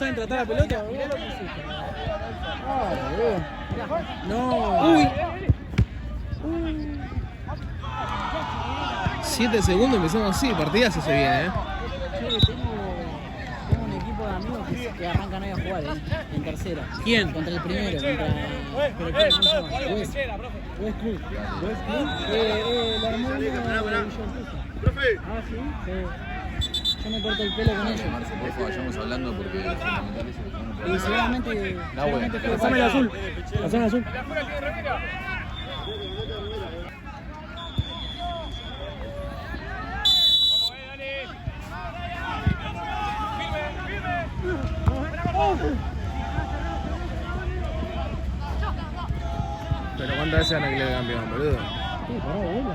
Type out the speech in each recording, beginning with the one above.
¿Saben tratar la pelota? No. Uy. 7 segundos empezamos así, partidazo se viene, Tengo un equipo de amigos que arrancan hoy a jugar, en tercera. ¿Quién? Contra el primero, ¿Pero quién? ¿Cómo se llama? West Club. El hermano de Profe. Ah, ¿sí? Sí. Yo me corto el pelo con ellos. Por favor, vayamos hablando porque es fundamental eso que uno puede. Y seguramente... Pasame el azul. Pasame el azul. Pero ¿cuántas veces van a que le campeón, boludo? Sí, pará, boludo.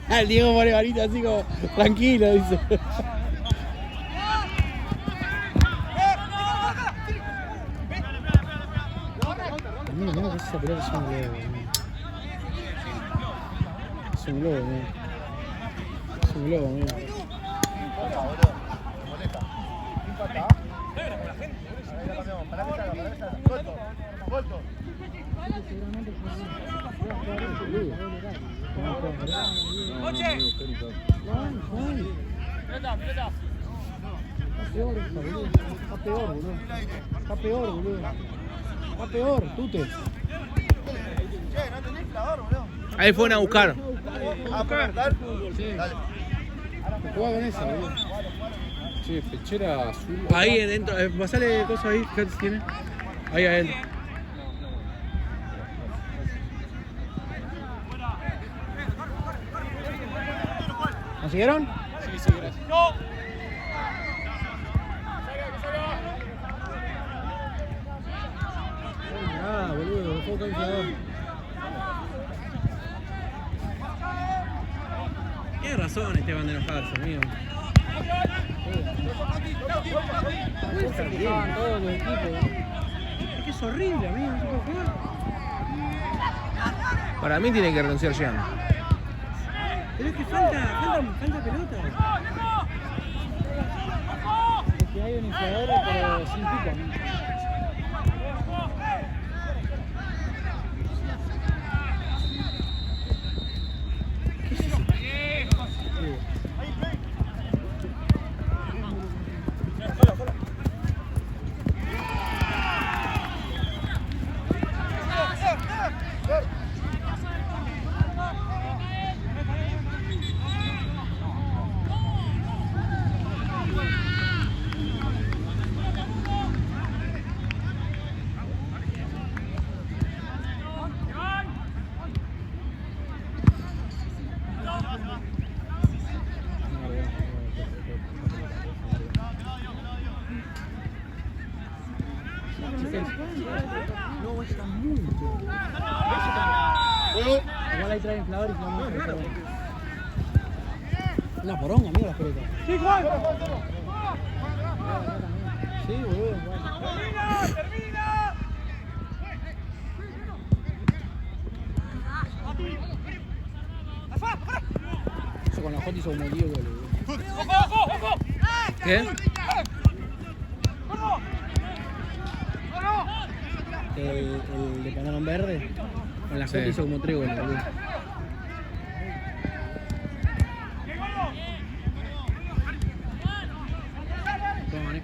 El Diego pone varita así como tranquilo, dice. Amigo, no, que esa pelota es un globo, Es un globo, amigo. Es un globo, amigo. Está peor, tute. Ahí fueron a buscar. Sí. Juega con esa, boludo. Che, fechera azul. Ahí adentro, pasale cosas ahí, ¿qué tiene? Ahí adentro. ¿Consiguieron? Sí, gracias. Ah, boludo, fue calculador. Tiene razón Esteban de enojarse, amigo. Estaban todos los equipos. Es que es horrible, amigo, no se puede jugar. Para mí tiene que renunciar ya. Pero es que falta pelota. Es que hay unificadores, pero sin pico, ¿no? No, está muy bien. Igual ahí trae inflador y inflamamos. Una poronga, amigo, las pelotas. Sí, Juan. Sí, boludo. ¡Termina! Eso con la J hizo un motivo, boludo. ¿Qué? El de pantalón verde, con la J Sí. hizo como trigo, boludo. Toma, Nick.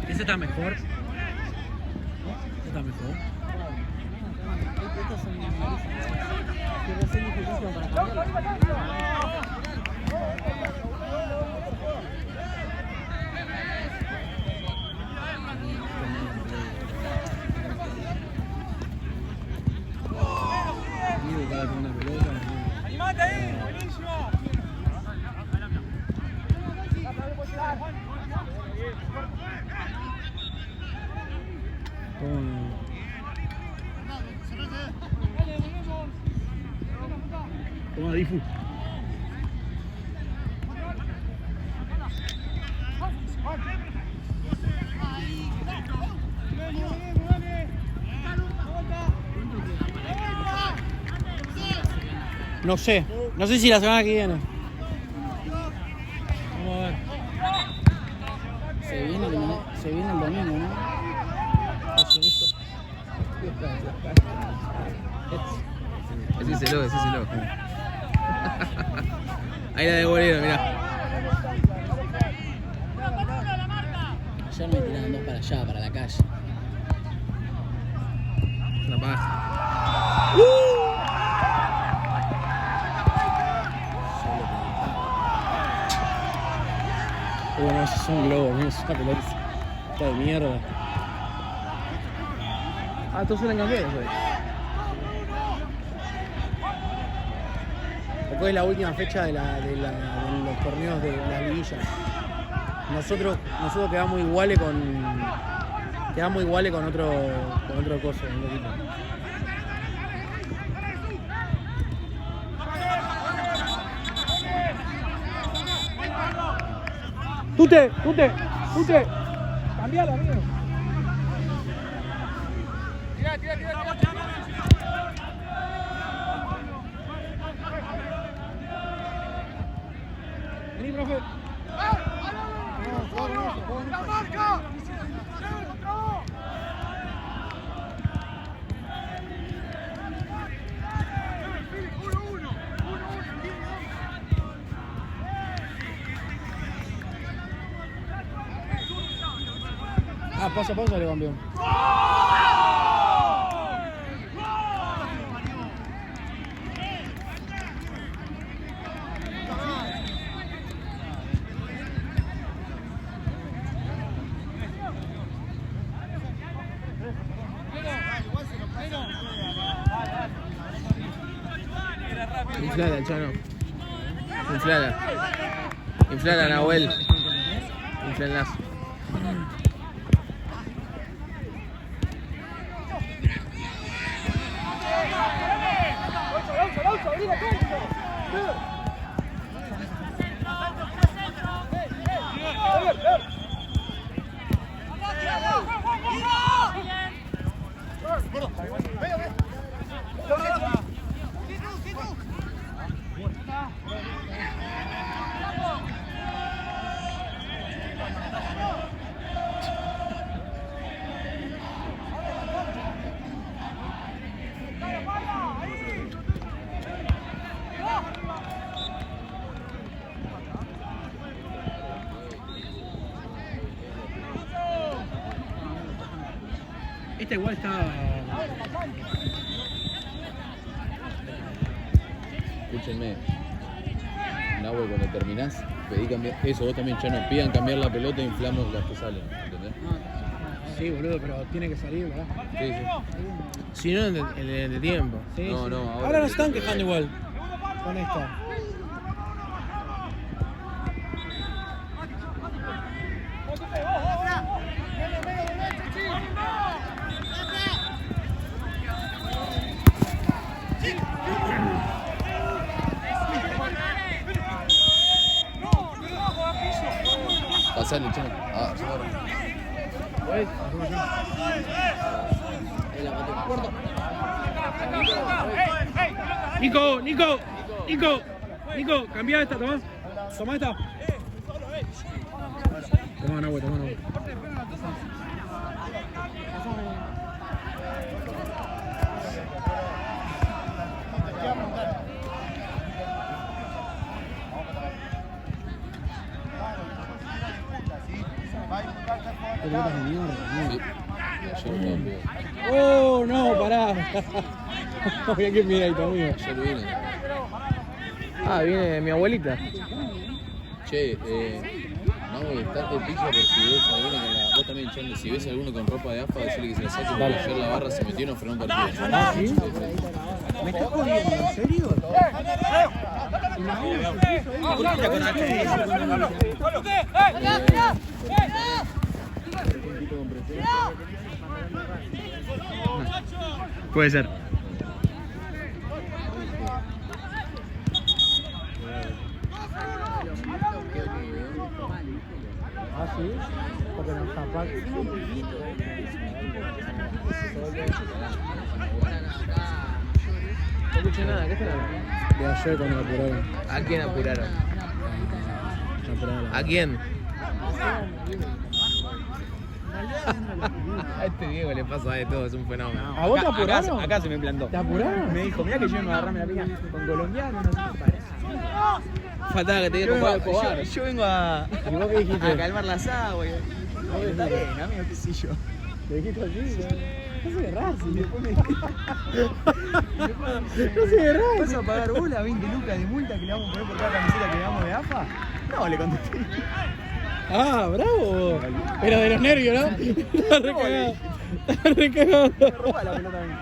Ese está mejor. está mejor. Estos son malísimos. Que recién dije que iban para cambiarlo. Digo, cada con una pelota. ¡Animate ahí! ¡Buenísimo! Toma, Difu. No sé si la semana que viene. Vamos a ver. Se viene el domingo, ¿no? Decíselo. Ahí la devolvieron, mirá. Ayer me tiraron dos para allá, para la calle. La paz. Bueno, esos son globos, mira, es una pelota. Está de mierda. Ah, todos suelen cambiar, güey. Después de la última fecha de los torneos de las liguillas. Nosotros quedamos iguales con otro coso, un poquito. ¡Tute! ¡Cambialo, amigo! ¡Tira! Vení, profe. ¡La marca! Pausa, le campeón. Inflala, Chano. Inflala, Nahuel. Inflalazo. Esta igual está... Escúchenme. Nahue, cuando terminás, pedí cambiar. Eso, vos también, Chano. Pidan cambiar la pelota e inflamos las que salen. ¿Entendés? Sí, boludo, pero tiene que salir, ¿verdad? Sí. Si no, el de tiempo. Sí, No, sí. no, Ahora nos están quejando igual con esta. Pasale, Chano. Ah, ahora. Nico, cambia esta, toma esta. Toma Nahue. Pelotas de mierda, Sí. Y ayer también. Oh, no, pará. Mirá que miradita, amigo. Ya lo viene. Ah, viene mi abuelita. Che, no molestarte, pilla, porque si ves alguno con la... Vos también, Charlie, si ves alguno con ropa de AFA, decirle que se la saque, porque ayer la barra se metió y nos frenó un partido. ¿Ah, sí? ¿Me estás jodiendo? ¿En serio? Puede ser. Ah, sí. Porque no está No escuché nada, ¿qué están hablando? De ayer cuando me apuraron. ¿A quién apuraron? Me apuraron. ¿A quién? A este Diego le pasa de todo, es un fenómeno. ¿A vos te apuraron? Acá se me plantó. ¿Te apuraron? Me dijo, mirá que yo vengo a agarrarme la piña con colombiano, no sé qué parece. Faltaba que te diga con Pablo Escobar. Yo vengo a ¿Y vos qué dijiste? calmar las aguas. Está bien, amigo, qué sé yo. ¿Te dijiste así? No soy de Racing. No soy de ¿Vas Racing. a pagar bola 20 lucas de multa que le vamos a poner por cada camiseta que le damos de AFA? No, le contesté. Ah, bravo. Pero de los nervios, ¿no? Está recagado. Está recagado. Me robá la pelota a mí.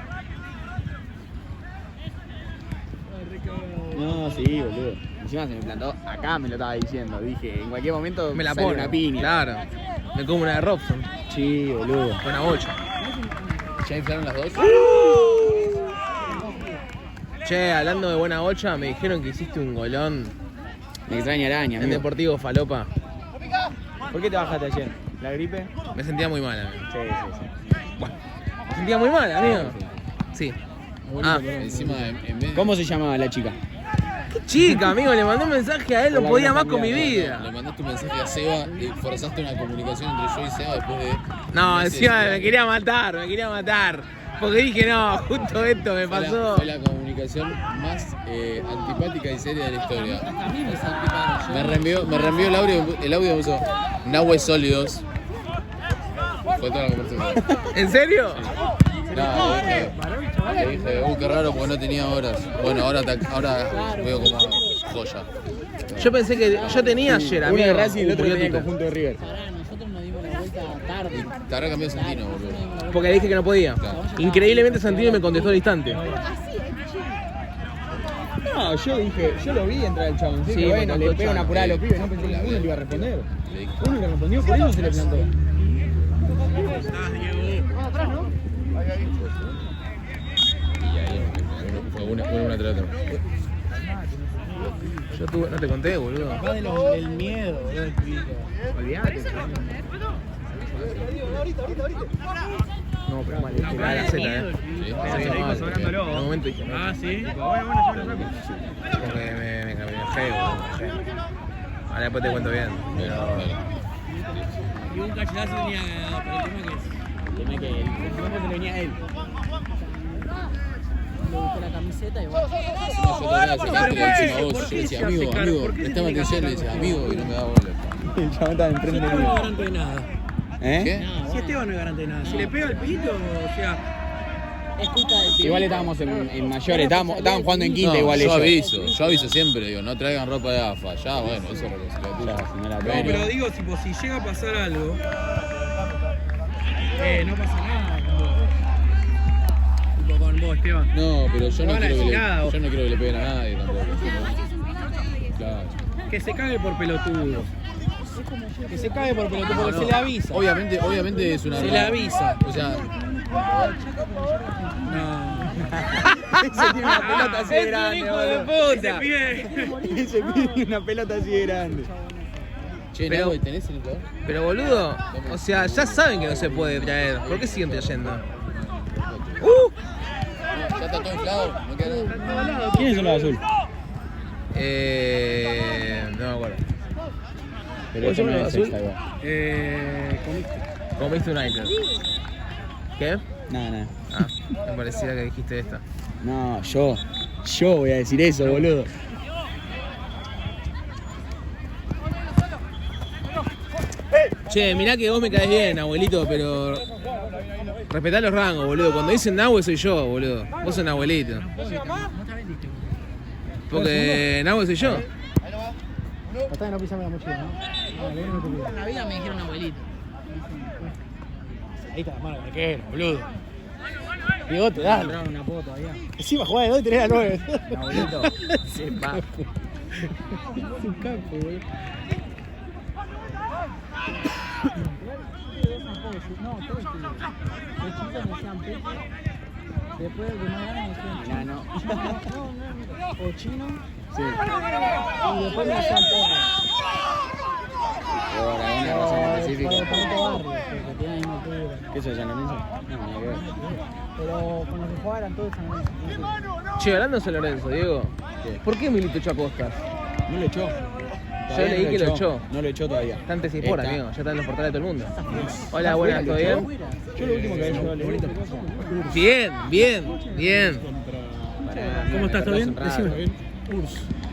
No, sí, boludo. Encima se me plantó, acá me lo estaba diciendo. Dije, en cualquier momento Me la sale pone. una piña. Claro. Me como una de Robson. Sí, boludo. Con una bocha. ¿Ya inflaron las dos? Che, hablando de buena bocha, me dijeron que hiciste un golón Me extraña araña, en amigo. Deportivo Falopa. ¿Por qué te bajaste ayer? ¿La gripe? Me sentía muy mal, amigo. Sí, sí, sí. Me sentía muy mal, amigo. Sí. Ah, Encima, en vez de... ¿Cómo se llamaba la chica? qué chica, amigo. Le mandé un mensaje a él, no Hola, podía buena más con mi cambiada. vida. Le mandaste un mensaje a Seba y forzaste una comunicación entre yo y Seba después de... No, meses encima de- me quería matar. Porque dije, no, justo esto me Fue la- pasó. Fue la comunicación más antipática y seria de la historia. Me reenvió el audio me puso Nahue sólidos. Fue toda la conversación. ¿En serio? No, le dije, qué raro porque no tenía horas. Bueno, ahora veo como joya. Yo pensé que yo tenía ayer, Uno amigo. de Racing y el otro un tenía el Twitter. conjunto de River. Nosotros nos dimos la vuelta tarde. Te habrá cambiado Santino, boludo. Porque le dije que no podía. Claro. Increíblemente Santino me contestó al instante. No, yo dije, yo lo vi entrar al chabón. Sí, Sí, bueno, me le contó pega una Chabón. apurada a los pibes, no pensé que ninguno le iba a responder. Le dije. Uno le respondió, por eso se le plantó. Y ahí fue una tras otra. Yo tuve, no te conté, boludo. Acá del miedo, boludo, el pibito. Olvídate. No, pero mal, es que la Z, Sí. Sí, en un momento dije, no. Ah, sí. Porque me enojé, boludo. Me enojé. Ahora después te cuento bien. Pero, Y un cachetazo tenía pero el tema que El tema que se le venía a él. Le busqué la camiseta y bueno. yo trataba de sacarte la última voz. Yo le decía, amigo, prestame atención, le decía, amigo, y no me daba bola. El chabón estaba enfrente de no es mí. garante de nada. ¿Eh? ¿Qué? Si Esteban no es garante de nada. Si le pega el pito, o sea. Es culpa del pibe. Igual estábamos en mayores, estaban jugando en quinta No, igual yo ellos. aviso siempre, digo, no traigan ropa de AFA. Ya, bueno, eso es lo que se le Ya, tuya. si no la No, pega. pero digo, tipo, si llega a pasar algo. No pasa nada con vos. Tipo, con vos, Esteban. No, pero yo No no, van a quiero decir que nada, yo no quiero que le peguen a nadie tampoco. Claro. Que se cague por pelotudo. Que se cague por pelotudo, porque se le avisa. Obviamente es una... Se le avisa. O sea, No. Ese tiene una pelota así de grande, hijo de boludo. puta. Ese pibe tiene una pelota así de grande. che, Pero- Nahue, ¿tenés el inflador? Pero boludo, o sea, ya saben que no se puede traer. ¿Por qué siguen trayendo? No, ya está todo inflado, no queda nada. ¿Quiénes son los azul? No me acuerdo. Pero ¿Vos eso no sos es azul? sexta igual. Comiste United. ¿Qué? Nada. Ah, me parecía que dijiste esta. No, yo voy a decir eso, boludo. Che, mirá que vos me caes bien, abuelito, pero Respetá los rangos, boludo. Cuando dicen Nahue soy yo, boludo. Vos sos un abuelito. Porque Nahue soy yo. Hasta que no pisame la mochila, ¿no? Vale, no te pido. En la vida me dijeron abuelito. Ahí está la mano, arquero, boludo. Bigote, dale. Compraron una poco todavía. Encima jugaba de 2 y tenés la 9. Abuelito. Sí, va. Es un campo, boludo. No, todo esto. Los chicos me decían Pepe. Después de más grande me decían Chino. No. O Chino. Sí. Y después me decían Perro. Por alguna razón específica. Por el Perrito Barrio, porque tiene la misma altura. ¿Qué eso ya no pienso? No, nada que ver. Pero con los que jugaban eran todos San Lorenzo. Che, hablando de San Lorenzo, Diego. ¿Por qué Milito echó a Costas? No lo echó. Yo leí que lo echó. No lo echó todavía. Está antes sin por, Está. amigo. Ya está en los portales de todo el mundo. Hola, buenas, ¿todo bien? Yo lo último que había llevado bonito. Bien. ¿Cómo estás? ¿Todo bien? Decime.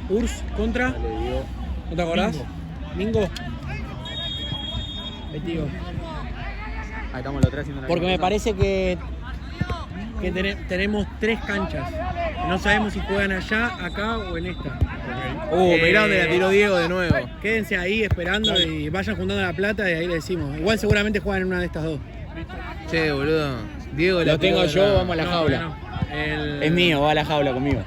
Urs contra. ¿No te acordás? Mingo. Tío. Ahí estamos los tres haciendo una Porque me parece que tenemos 3 canchas. No sabemos si juegan allá, acá o en esta. Mirá donde la tiró Diego de nuevo. Quédense ahí esperando y vayan juntando la plata y ahí le decimos. Igual seguramente juegan en una de estas 2. Che, boludo. Diego Lo tengo yo, vamos a la jaula. No. Es mío, va a la jaula conmigo.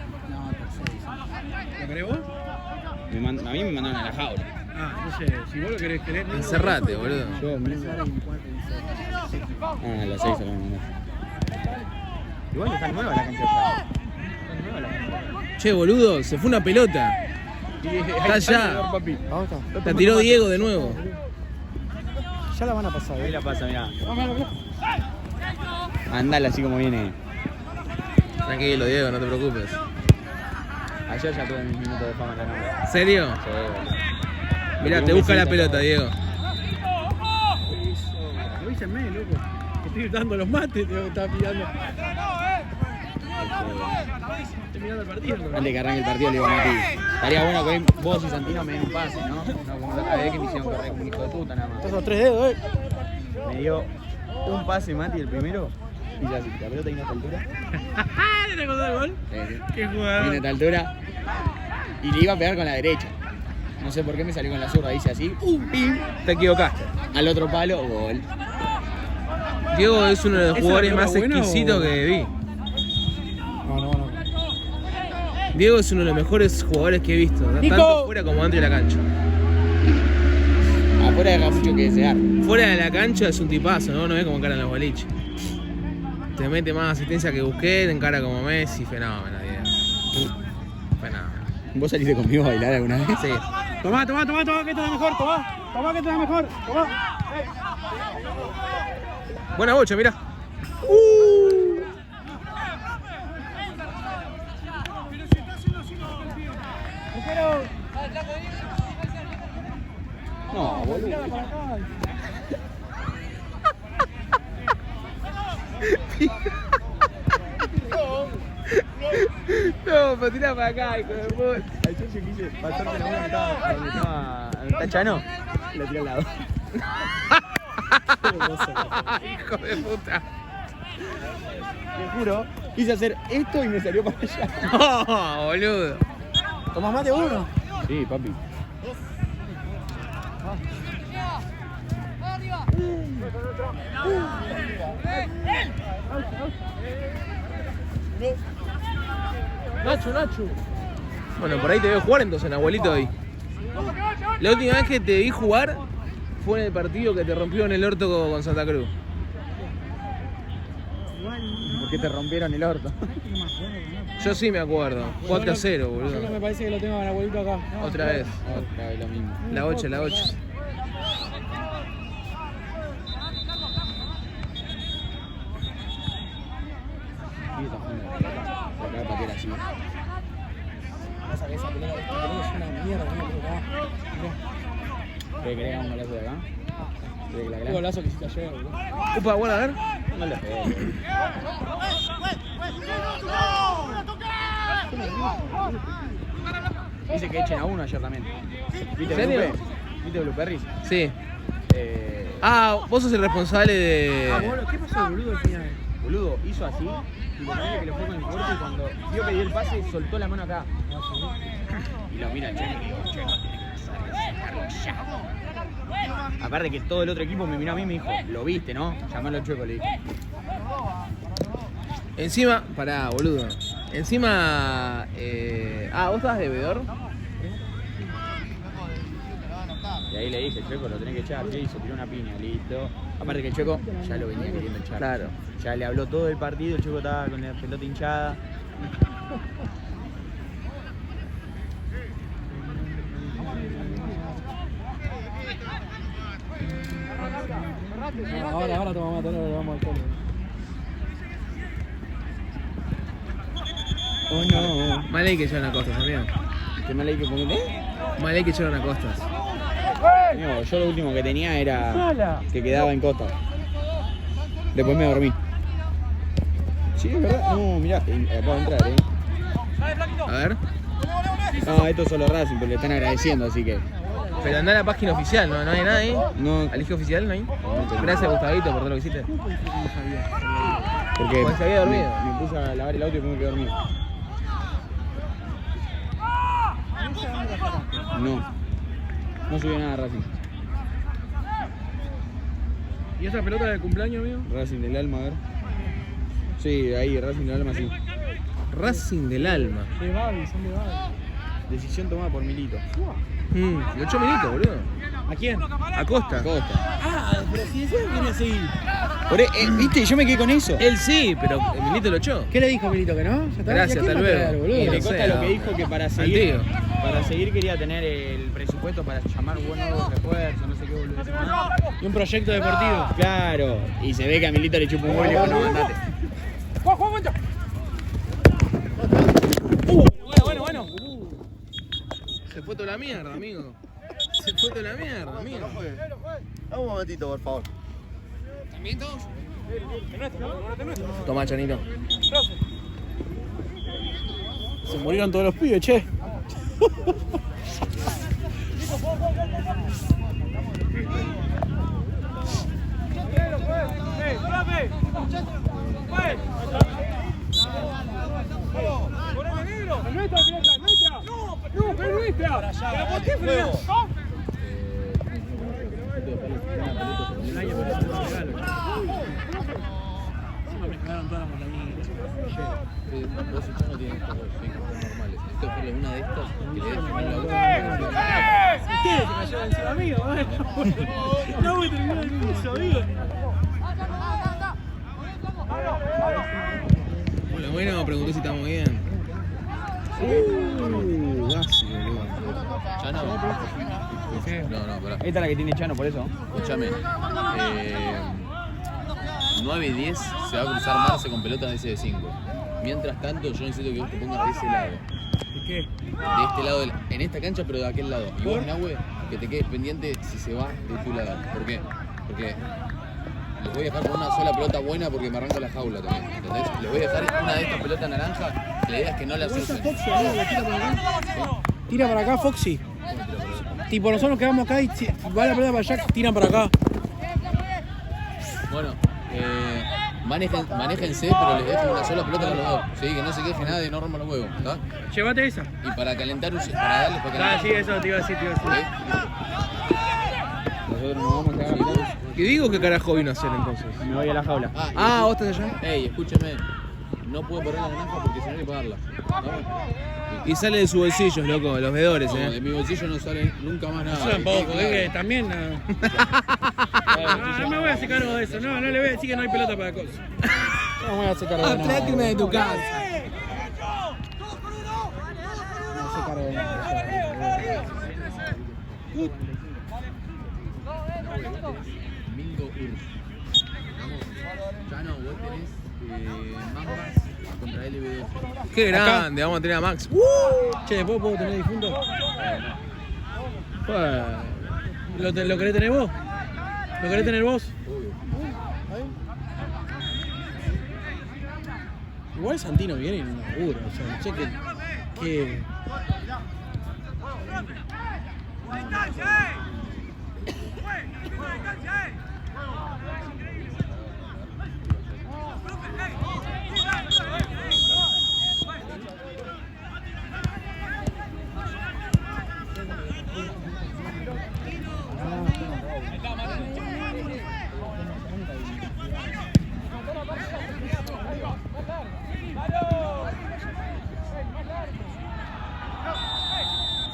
¿Lo querés vos? A mí me mandaron a la jaula. Ah, no sé. Si vos lo querés. Encerrate, boludo. Yo, a las 6 se lo voy a mandar. Igual está nueva la cancha ya. Che, boludo, se fue una pelota. Está allá. La tiró Diego de nuevo. Ya la van a pasar. Ahí la pasa, mirá. Andala así como viene. Tranquilo, Diego, no te preocupes. Ayer ya tuve mis minutos de fama en la nave. ¿Serio? Sí, boludo. Mirá, te busca la pelota, Diego. Avísenme, loco. Te estoy dando los mates, te estaba pillando. Estoy mirando el partido. Antes que arranque el partido le digo a Mati. Estaría bueno que vos y Santino me den un pase, ¿no? No como la otra vez que me hicieron correr como un hijo de puta nada más. Estás a los 3 dedos, Me dio un pase Mati el primero. Y ya si la pelota viene a esta altura. ¿Te acordás del gol? Sí. Qué Viene a jugador. esta altura. Y le iba a pegar con la derecha. No sé por qué me salió con la zurda, dice así. ¡Pim! Te equivocaste. Al otro palo, gol. Diego es uno de los ¿Esa jugadores pelota más buena exquisitos o- que vi. No. Diego es uno de los mejores jugadores que he visto, tanto fuera como dentro de la cancha. Afuera deja mucho que desear. Fuera de la cancha es un tipazo, ¿no? No ves cómo encaran los boliches. Te mete más asistencia que Busquets, te encara como Messi, fenómeno, Diego. Fenómeno. ¿Vos saliste conmigo a bailar alguna vez? Sí. Tomá, que te da mejor, tomá que te da mejor, tomá. Buena bocha, mirá. No, boludo. No, pero tirá para acá, hijo de puta. Al socio quise pasarme la mano a donde está Chano. Lo tiré al lado. Hijo de puta. Te juro, quise hacer esto y me salió para allá. No, boludo. ¿Tomás mate uno? Sí, papi. Nacho. Bueno, por ahí te veo jugar entonces, abuelito hoy. La última vez que te vi jugar fue en el partido que te rompió en el orto con Santa Cruz. ¿Por qué te rompieron el orto? Yo sí me acuerdo. 4-0, Yo boludo. que me parece que lo tengo en abuelito acá. Otra vez. Otra vez lo mismo. La 8. Sí, está jugando la pelota. La acaba de patear así. Pasa que esa pelota es una mierda, ¿Qué querés que haga un golazo de acá? ¿Querés que la Qué clave? golazo que hiciste ayer, boludo. Upa, bueno, a ver. No le pegué. Dice que echen a uno ayer también. ¿Viste ¿En serio? Blueberry? ¿Viste Blueberry? Sí. Ah, vos sos el responsable de... ¿Qué pasó, boludo, al final? Boludo, hizo así, y ponele que le fue con el cuerpo y cuando vio que dio el pase, soltó la mano acá. Y lo mira el Checo y digo, Checo, tiene que empezar a sacarlo ya. Aparte que todo el otro equipo me miró a mí y me dijo, lo viste, ¿no? Llamalo al Checo, le dije. Encima, pará, boludo. Encima... ¿vos estabas de bebedor? Y ahí le dije, Checo, lo tenés que echar, ¿qué hizo? Tiró una piña, listo. Aparte que el Checo ya lo venía queriendo echar. Claro. Ya le habló todo el partido, el Checo estaba con la pelota hinchada. Ahora te vamos a tener, vamos al cole. Oh no. Mal ahí que echaron a Costas, amigo. ¿Qué mal hay que ponerle? Mal ahí que echaron a Costas. No, yo lo último que tenía era que quedaba en Costa. Después me dormí. Sí, es verdad. No, mirá, acabo de entrar, A ver. No, esto es solo Racing, pero le están agradeciendo, así que. Pero anda a la página oficial, ¿no? ¿No hay nada ahí? No, ¿Al eje oficial no hay? Gracias, Gustavito, por todo lo que hiciste. porque Pues se había dormido. Me puse a lavar el auto y me quedé dormido. No subió nada Racing. ¿Y esa pelota de cumpleaños, amigo? Racing del Alma, a ver. Sí, ahí, Racing del Alma, sí. Racing del Alma. De Babi, son de Babi. Decisión tomada por Milito. Lo echó Milito, boludo. ¿A quién? A Costa. Costa. Ah, pero si decían que viene así. ¿Viste? Yo me quedé con eso. Él sí, pero Milito lo echó. ¿Qué le dijo Milito, que no? ¿Ya está? Gracias, ¿Y a quién hasta va a traer, luego. boludo? Y De no Costa sé, lo que dijo que para seguir quería tener el presupuesto para llamar buenos refuerzos, no sé qué boludo. Y un proyecto deportivo. Claro, y se ve que a Milito le chupa un huevo y le dijo, no, andate. Bueno. Se fue toda la mierda, amigo. Se fue toda la mierda, amigo. Un momentito, por favor. ¿También todos? Toma, Chanito. Se murieron todos los pibes, che. Vos y yo no tienen estos vínculos normales. Necesito hacerle una de estas que le dejen la otra. Ustedes se cayeron encima mío, no voy a terminar el piso, amigo. Bueno, pregunté si estamos bien. Casi, boludo. Chano. No, pará. Esta es la que tiene Chano, por eso. Escúchame. 9 y 10 se va a cruzar Marce con pelota de ese de 5. Mientras tanto, yo necesito que vos te pongas de ese lado. ¿De qué? De este lado, en esta cancha, pero de aquel lado. Y vos, Nahue, que te quedes pendiente si se va de tu lado. ¿Por qué? Porque les voy a dejar con una sola pelota buena porque me arranco la jaula también. ¿Entendés? Les voy a dejar una de estas pelotas naranjas. La idea es que no las usen. Foxy, amigo, tira para acá. Tira para acá, Foxy. Tipo, nosotros quedamos acá y si va la pelota para allá, tiran para acá. Bueno, manéjense, pero les dejo una sola pelota a los dos. Sí, que no se queje nada y no rompan los huevos, ¿está? Llévate esa. Y para calentar, para darles para calentar. Ah, sí, eso te iba a decir, Nosotros nos vamos a quedar acá. ¿Qué digo qué carajo vino a hacer entonces? Me voy a la jaula. Ah, vos estás allá. Ey, escúcheme. No puedo parar la naranja porque si no hay que pagarla. Y sale de su bolsillo, loco, los vedores, No, de mi bolsillo no sale nunca más nada. Yo tampoco, es que también. No me voy a hacer cargo de eso, no le voy a decir que no hay pelota para cosas. No voy a hacer cargo de nada. Tráete una de tu casa. No voy a hacer cargo de nada. Mingo Urs. Chano, vos tenés mangas contra LB12. Qué grande, vamos a tener a Max. Che, ¿después puedo tener difunto? ¿Lo querés tener vos? ¿Lo querés tener vos? Igual Santino viene y un laburo, o sea, che que...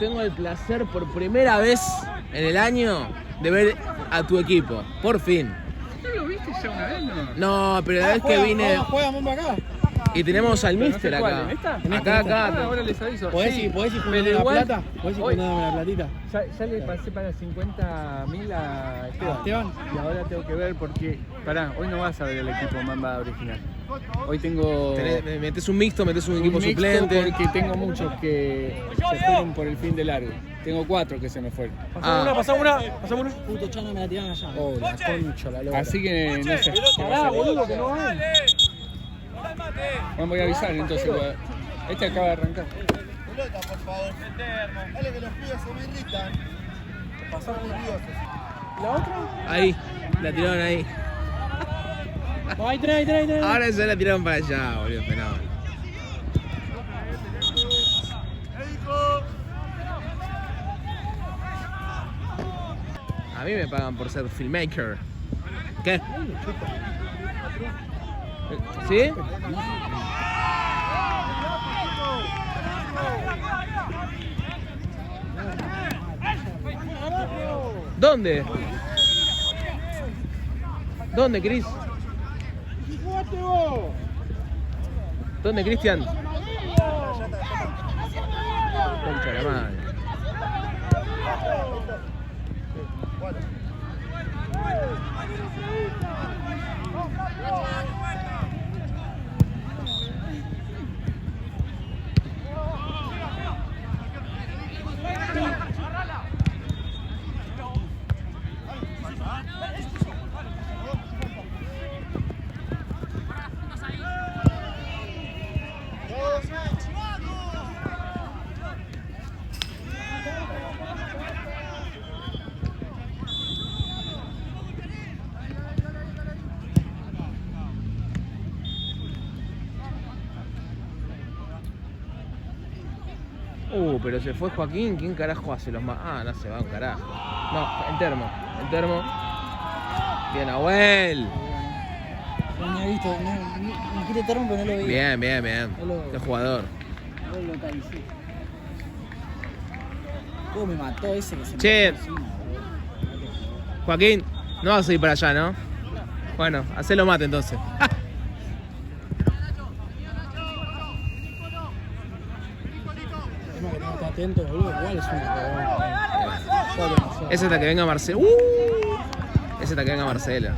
tengo el placer por primera vez en el año de ver a tu equipo. Por fin. ¿No lo viste ya una vez, no? No, pero la vez que vine Juega Mamba acá. y tenemos al Pero no mister sé cuál, acá. ¿en esta? Acá. Ah, ahora les aviso. ¿Podés Sí, ir pero juntando la igual, plata? ¿Podés ir hoy- juntando la platita? Ya le pasé para 50.000 a Esteban. Y ahora tengo que ver porque... Pará, hoy no vas a ver el equipo Mamba original. Hoy tengo... Metés un mixto, metés un equipo mixto suplente. porque tengo muchos que se fueron por el fin de largo. Tengo 4 que se me fueron. Pasamos una. Puto Chano me la tiraron allá. Oh, la concha, la loca. Así que no sé. qué va a salir. Boludo, que no hay. Bueno, voy a avisar entonces. Este acaba de arrancar. Pelota, por favor. Dale que los pibes se me irritan. Pasamos nerviosos. ¿La otra? Ahí, la tiraron ahí. Ahí trae. Ahora se la tiraron para allá, boludo, fenómeno. A mí me pagan por ser filmmaker. ¿Qué? ¿Sí? ¿Dónde? ¿Dónde, Cris? ¿Dónde, Cristian? Concha de la madre. Pero se fue Joaquín. ¿Quién carajo hace los más? Ah, no se va un carajo. No, el termo. Bien, Abuel. No me he visto, me quité termo, pero no lo vi. Bien. No lo- Qué jugador. No lo localicé. ¿Cómo me mató ese que se me Che. puso encima, boludo? Joaquín, no vas a ir para allá, ¿no? Bueno, hacelo mate entonces. Tema que no está atento, boludo, igual es una cagada. Ese hasta que venga Marcelo. Ese hasta que venga Marcelo.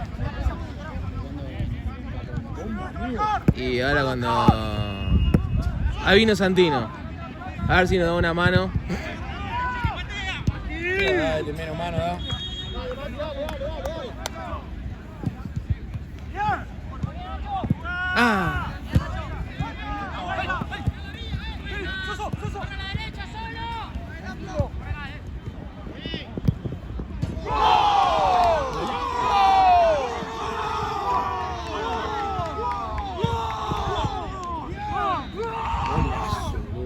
Y ahora cuando... Ahí vino Santino. A ver si nos da una mano. Dale, menos mano, da. Ah.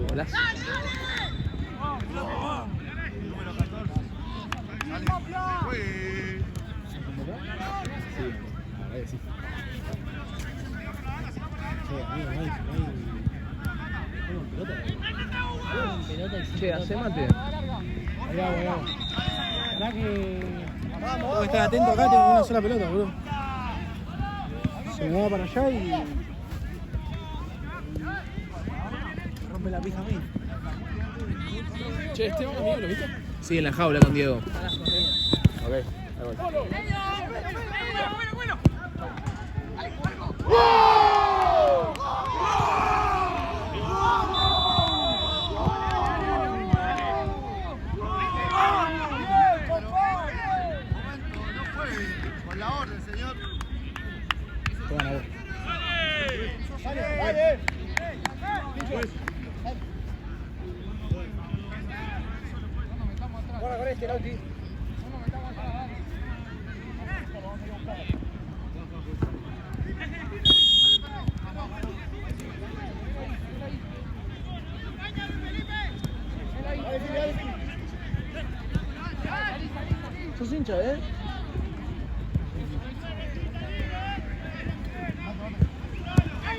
Golazo. Che, hace mate. Mirá. Mirá que... Tengo que estar atento acá, tengo una sola pelota, boludo. Se me va para allá y... rompe la pija a mí. Che, Esteban amigo, ¿lo viste? Sí, en la jaula con Diego. Ok, ahí voy. Con la orden, señor. Juegan a vos. Dale. Bueno, con este, Lauti. ¿Sos hincha,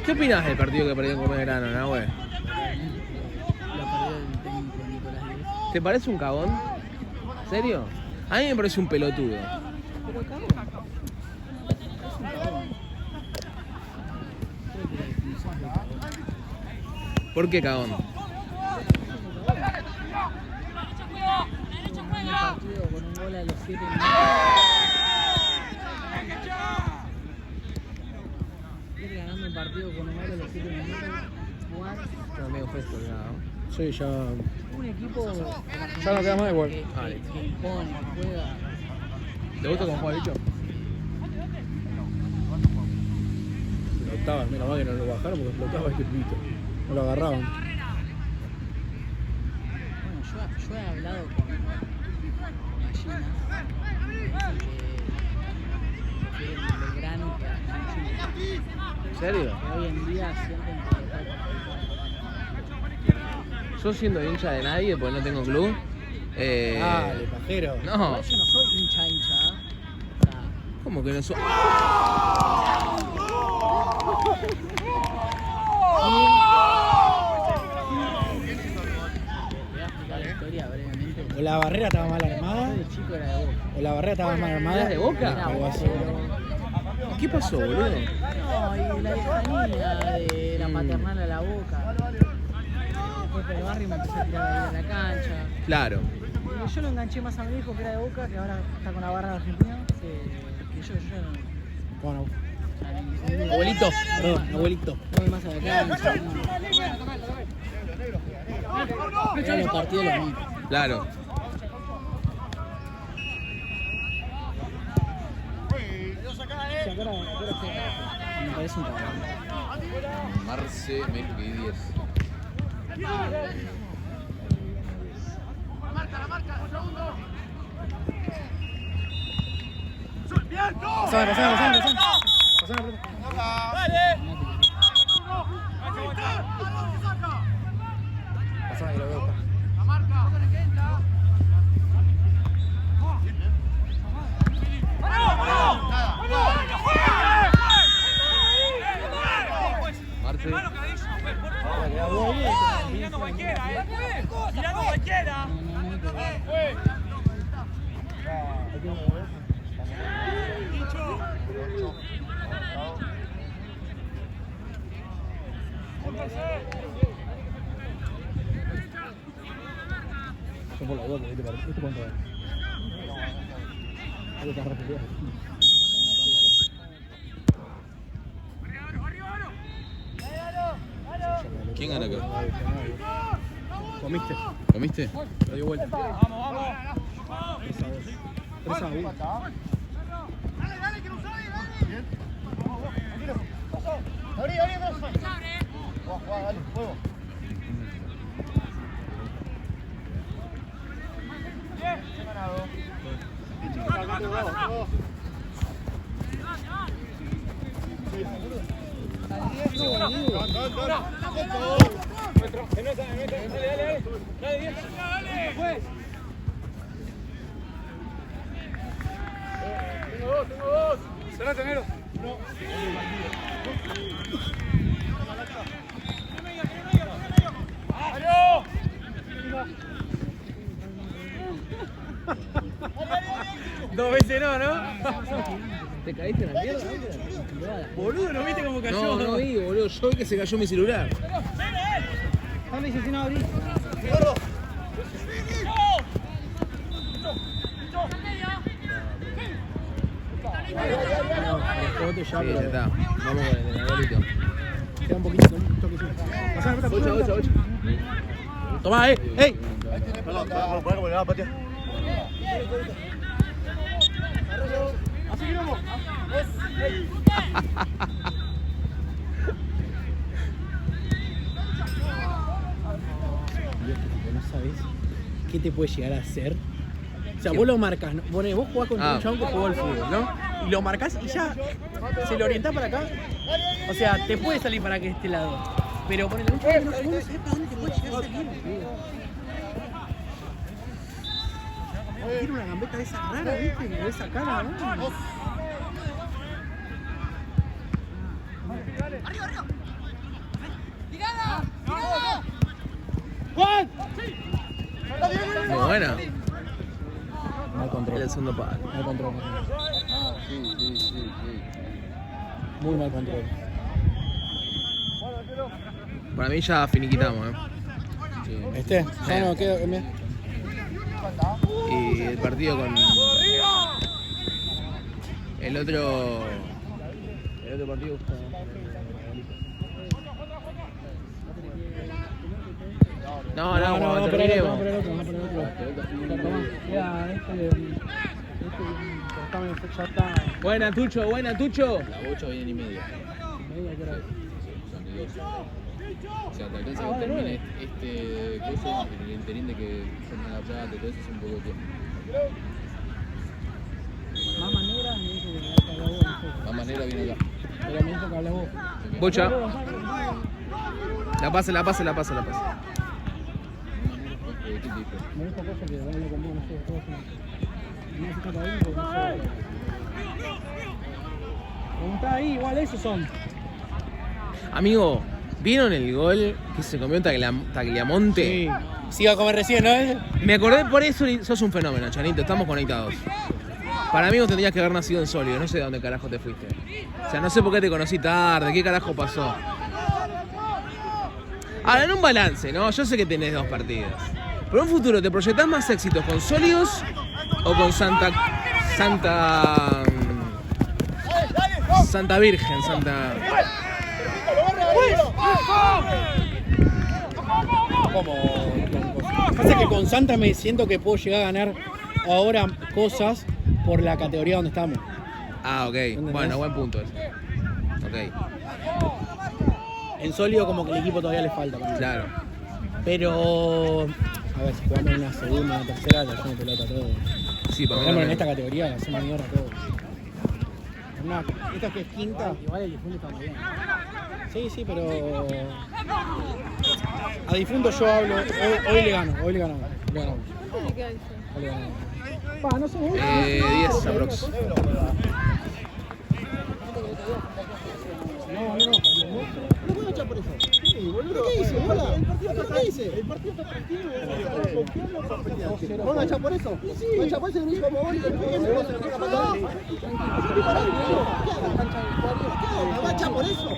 ¿Qué opinás del partido que perdió con Belgrano, no, güey? La pérdida del técnico Nicolás Díez. ¿Te parece un cagón? ¿En serio? A mí me parece un pelotudo. Pero cagón. Es un cagón. Creo que la definición de cagón. ¿Por qué cagón? Un partido con un gol a los 7 minutos. Ir ganando un partido con un gol a los 7 minutos. Jugar. Está medio fresco, ¿no? Sí, ya. Un equipo. Ya no queda más de gol. Que impone, juega. ¿Te gusta cómo juega el bicho? Flotaba, mira más que no lo bajaron porque flotaba este pito. No lo agarraban. Bueno, yo he hablado con Gallina. Que prefieren Belgrano que Argentina. ¿En serio? Que hoy en día sienten que Yo siendo hincha de nadie, porque no tengo club. Dale, pajero. No, igual yo no soy hincha, ¿eh? O sea, ¿cómo que no soy? voy a explicar la historia brevemente. O la barrera estaba mal armada, Yo de chico era de Boca. o la barrera estaba mal armada. ¿Eras de Boca? Era Algo así. Boca. ¿Qué pasó, boludo? No, y la lejanía de la paternal a la Boca. Después por el barrio me empecé a tirar ahí en la cancha. Claro. Y yo lo enganché más a mi hijo que era de Boca, que ahora está con la barra de Argentina. Que yo no. Bueno, O sea, ni- abuelito, perdón, abuelito. No voy más a la cancha. No. Eran los partidos los mismos. Claro. Me parece un cabrón. Marce me dijo que di 10. Pasame. Pasame que lo veo acá. Marce. Mirando cualquiera, mirando cualquiera. Son por la duda, porque ¿este cuánto es? Algo está repetido. ¿Quién gana acá? Comiste, ¿Comiste? lo dio vuelta. 3-1. Abrí, mozo. Dale, juego. Cerrate, Nero. Dos veces no, ¿no? ¿Te caíste en la mierda? Boludo, ¿no viste cómo cayó? No vi, boludo. Yo vi que se cayó mi celular. ¿Dónde dice si no abrí? Respote ya, Sí, ya pero está. Vamos con el arbolito. queda un poquito, un toquecito. Pasame, 8. Tomá, ¡ey! Perdón, por la patea. Así que vamos. No sabes qué te puede llegar a hacer. O sea, vos lo marcas, ¿no? Vos jugás con un chabón que jugó al fútbol, ¿no? Y lo marcás y ya se lo orientás para acá. O sea, te puede salir para que este lado. Pero por el otro lado, no sabes para dónde te puede llegar a salir. Tiene una gambeta de esa rara, ¿viste? De esa cara, ¿no? ¡Juan! Muy buena. Mal control. El segundo palo. Mal control. Ah, sí. Muy mal control. Para mí ya finiquitamos, Ya no queda. Y el partido con el otro partido está... No, cuando terminemos. Buena, Tucho. La 8 viene y media. Son 2. O sea, te alcanza que termine este curso en el interín de que son la plata y todo eso es un poco de tiempo. Mamá negra viene acá. Pero me dijo que hablas vos. Bocha. La pase. Me dijo cosas que van a hablar conmigo, no sé, todos no se trata ahí, porque no sé. Como está ahí, igual esos son. Amigo, ¿vieron el gol que se comió Tagliamonte? Sí. Siga a comer recién, ¿no? Me acordé por eso, sos un fenómeno, Chanito, estamos conectados. Para mí vos tendrías que haber nacido en Solio, no sé de dónde carajo te fuiste. O sea, no sé por qué te conocí tarde, qué carajo pasó. Ahora, en un balance, ¿no? Yo sé que tenés 2 partidos. Pero en un futuro, ¿te proyectás más éxitos con Solios o con Santa Virgen? Pasa que con Santa me siento que puedo llegar a ganar ahora cosas por la categoría donde estamos. Ah, ok. Bueno, buen punto ese. Ok. En Solio como que el equipo todavía le falta. Claro. Pero... A ver, si jugamos en una segunda, una tercera, le hacemos pelota a todo. Sí, para Jugamos en mí esta categoría, le hacemos mierda a todo. Esta que es quinta, igual el difunto está muy bien. Sí, pero... A difunto yo hablo, hoy le gano. Hoy le ganamos. No sé, 10 aprox. No puedo echar por eso. ¿Qué dice, bola? ¿Qué dice? El partido está tranquilo. ¿Vamos a echar por eso? Sí. ¿Vamos a echar por eso? No como gol. ¿Vamos a echar por eso?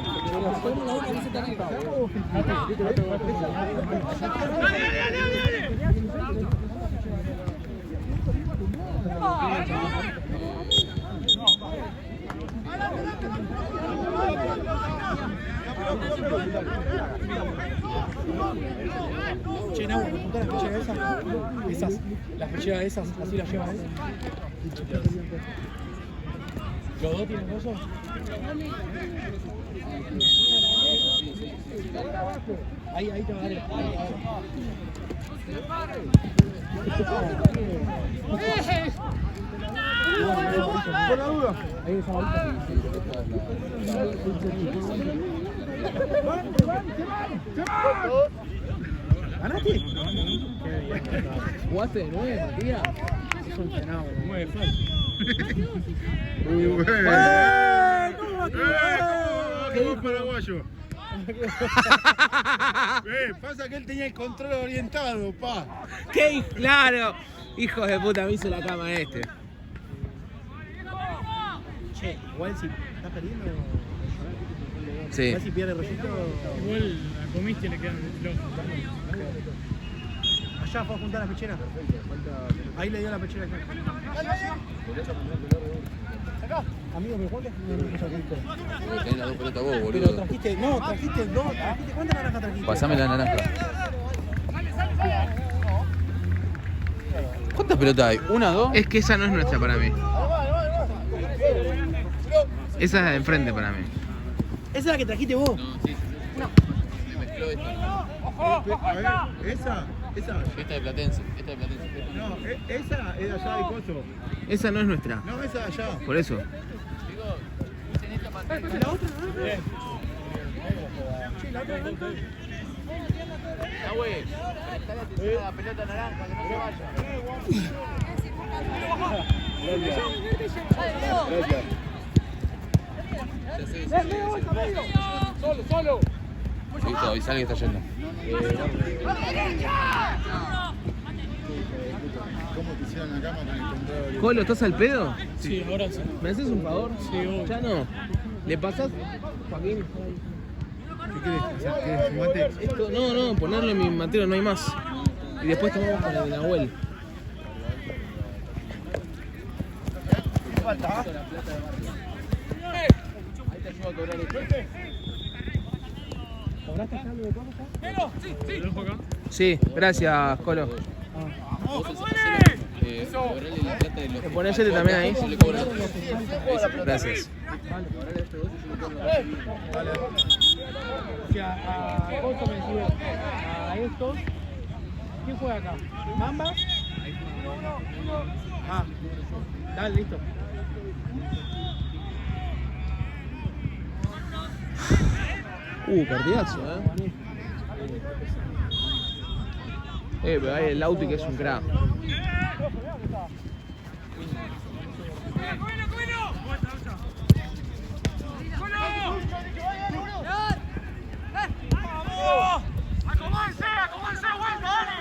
Che, Nau, ¿me apuntás las pecheras esas? Las pecheras esas, así las llevas. ¿Los dos tienen cosas? Ahí te va a dar el... Por la duda. Ahí esa bolita. ¿Ganaste? ¿Jugaste de 9, Matías? Es un fenómeno. 9 falsos. ¿Qué es paraguayo? Pasa que él tenía el control orientado, pa. ¡Qué claro! Hijos de puta, me hizo la cama este. Che, igual si estás perdiendo... Sí. Igual si pierde Rollito... Igual la comiste y le quedan flojos. Allá fue a juntar las pecheras. Ahí le dio la pechera acá. Amigo, ¿me cuántas Tenés las 2 pelotas vos, Pero boludo. trajiste 2. ¿Cuántas naranjas trajiste? Pasame la naranja. ¿Cuántas pelotas hay? ¿1, 2? Es que esa no es nuestra para mí. Esa es la de enfrente para mí. Esa es la que trajiste vos. No, sí. Se mezcló esta. ¿Esa? Esta de Platense. No, esa es de allá de Coso. Esa no es nuestra. No, esa de allá. Por eso. La otra naranja. La pelota naranja, que no se vaya. Solo. Listo, avisale que está yendo. ¿Cómo te hicieron la cama con el control? Colo, ¿estás al pedo? Sí, ahora sí. ¿Me haces un favor? Sí, obvio. Ya no. ¿Le pasás, Joaquín? ¿Qué querés? ¿Querés fumate? Esto, no, ponerlo en mi matero, no hay más. Y después tomamos con el de Nahuel. ¿Qué falta? Ahí te ayudo a cobrar esto. ¿Cobraste acá lo de todo acá? Sí, gracias, Colo. Cobrarle la plata de los ¿Me pones este también ahí? se le cobra. Gracias. O sea, a Costo me sirve a estos. ¿Quién juega acá? ¿Mamba? Ah, dale, listo. Partidazo, pero hay el Lauti que es un crack. ¡Acomódense, vuelta, dale!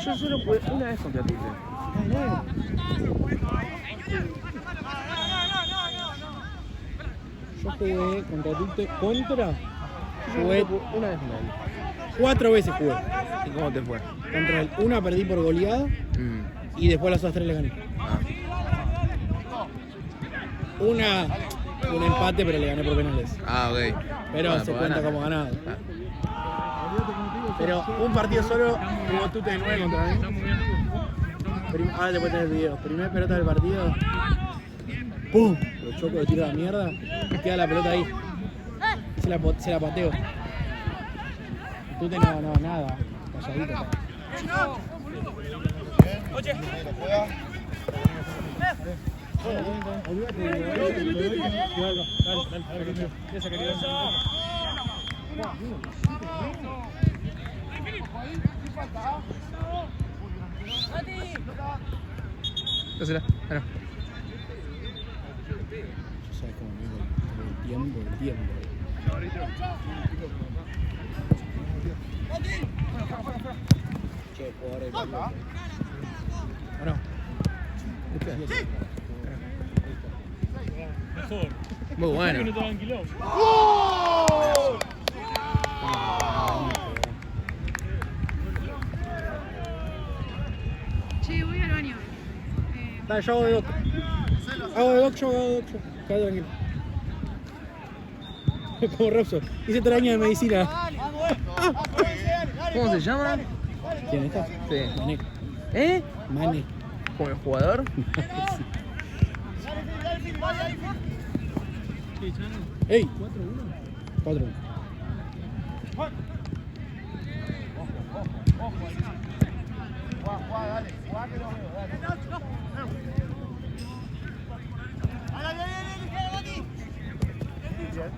Yo solo jugué una vez contra Tigre. Yo jugué contra Tite contra. Jugué Una vez final. 4 veces jugué. ¿Y cómo te fue? Contra él. Una perdí por goleada y después las otras 3 le gané. Una, un empate, pero le gané por penales. Ah, ok. Pero Bueno, se pues cuenta ganá. como ganado. Pero un partido solo jugó Tute de 9 contra mí. Ahora te puedes tener el video. Primer pelota del partido. ¡Pum! Lo choco, lo tiro a la mierda. Y queda la pelota ahí. Se la pateo. Tute no, nada. Calladito. Dásela. Bueno. ¿Sabes cómo me el tiempo? Che, jugador de pelota. Bueno. Muy bueno. Che, voy al baño. Dale, yo hago de doc. Hago de doc, yo hago de doc. Quédate tranquilo. Como Robson. Hice 3 años de medicina. ¿Cómo se llama? ¿Quién está? Sí. Mané. ¿Eh? Mané. ¿Como el jugador? ¡Ey! 4-1.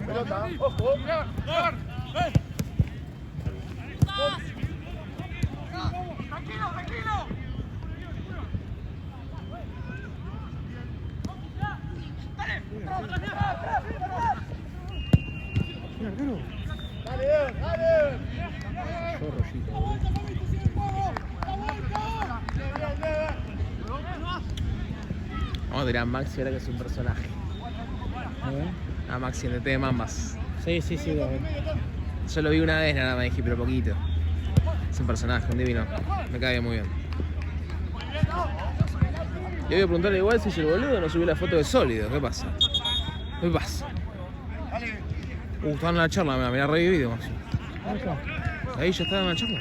Pelota, ojo. Tranquilo, tranquilo. Dale, dale. Yo, Rollito. Vamos a tirar a Maxi ahora que es un personaje. A Maxi en DT de Mambas. Sí, a ver. Yo lo vi una vez nada más, dije, pero poquito. Es un personaje, un divino. Me cae muy bien. Le voy a preguntarle igual si el boludo no subió la foto de Sólido. ¿Qué pasa? ¿Qué pasa? Estaba en la charla, me ha revivido, Maxi. Ahí ya estaba en la charla.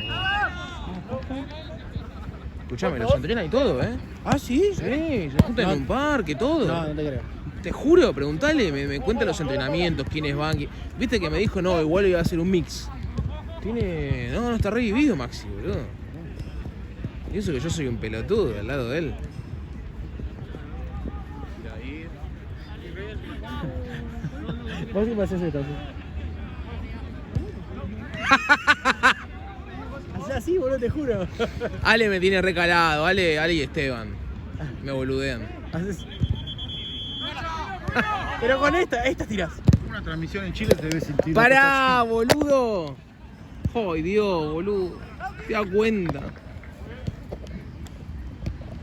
Escuchame, los entrenan y todo, ¿eh? ¿Ah, sí? Sí, se juntan en un parque, todo. No te creo. Te juro, preguntale, me cuenta los entrenamientos, quiénes van. Viste que me dijo, no, igual iba a hacer un mix. Tiene. No, está revivido Maxi, boludo. Y eso que yo soy un pelotudo al lado de él. ¿Vos qué pasás esto? O sea, sí, boludo, te juro. Ale me tiene recalado, Ale y Esteban. Me boludean. Haces- Pero con esta tirás. una transmisión en Chile se debe sentir. ¡Pará, boludo! ¡Ay, Dios, boludo! ¿Te das cuenta?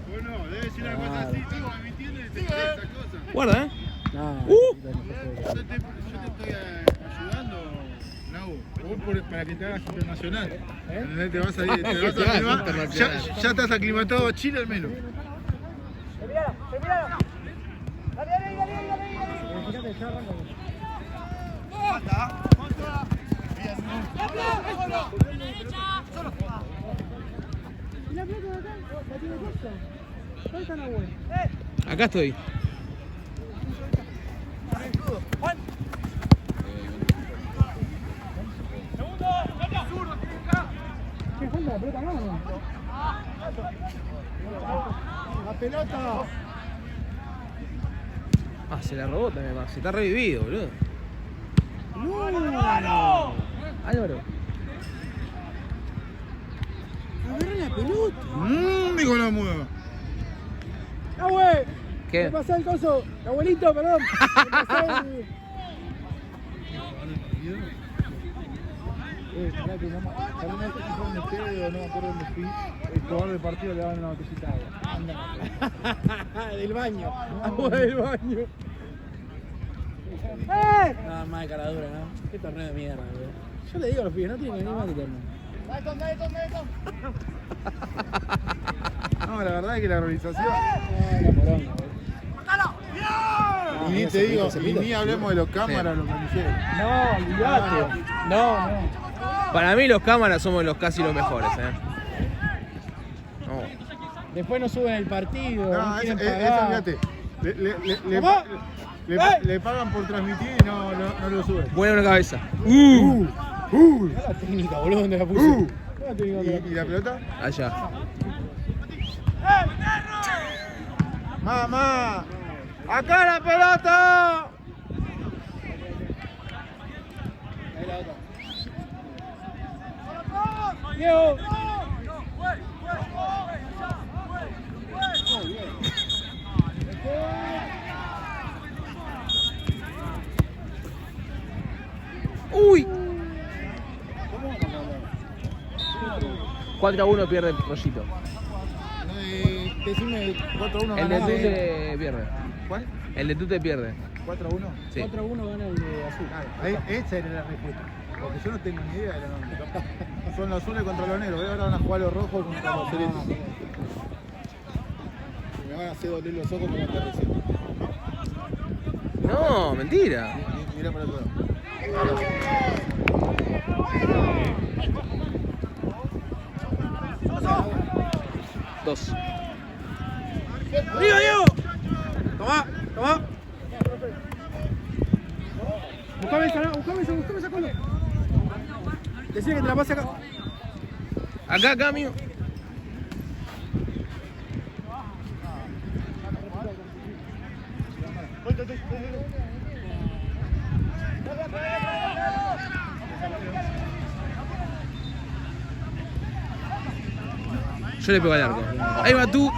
Bueno, debe decir una cosa así, tío, ¿me entiendes? Esas cosas. Guarda, No, Yo te estoy ayudando, Nau, para que te hagas internacional. ¿Entendés? Te vas a ir, te vas a aclimatar. Ya estás aclimatado a Chile al menos. acá estoy. La pelota. Ah, se la robó también, Maxi. Está revivido, boludo. Álvaro. Álvaro. Agarra la pelota. Digo la mueva. Ah, güey. ¿Qué? Me pasó el coso. Abuelito, perdón. Me pasó el... Pará que no me acuerdo dónde fui. El jugador del partido le daban una botellita de agua. del baño. Agua del baño. Nada más de cara dura, ¿no? Qué torneo de mierda, güey. Yo le digo a los pibes, no tienen ni más que torneo. No, la verdad es que la organización. La poronga, güey. Y ni te digo, y ni hablemos de los cámaras, los camiseros. No, olvidate. No. Para mí los cámaras somos casi los mejores, No. Después nos suben el partido. No, quieren eso pagar. fíjate. Le pagan por transmitir y no lo suben. Buena una cabeza. Mirá la técnica, boludo, donde la puse. Mirá la técnica donde la ¿Y puse. la pelota? Allá. ¡Mamá! ¡Acá la pelota! Diego. ¡Uy! 4-1 pierde el Rollito. Decime 4-1 El de ganás. Tute pierde. ¿Cuál? El de Tute pierde. 4-1. Sí. 4-1 gana el de azul. Ahí, esa era la respuesta. Porque yo no tengo ni idea de la nómina. Son los azules contra los negros. Ahora van a jugar los rojos contra los celestes. Me van a hacer doler los ojos como hasta recién. No, mentira. Mirá para otro lado. Dos. ¡Arriba, Diego! Tomá. Buscame esa cola. Decía que te la pase acá. Acá, amigo. Yo le pego al arco. Ahí va tú.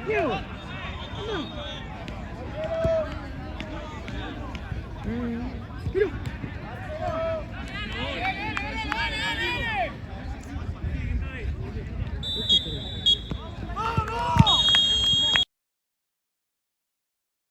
Diego. Mira.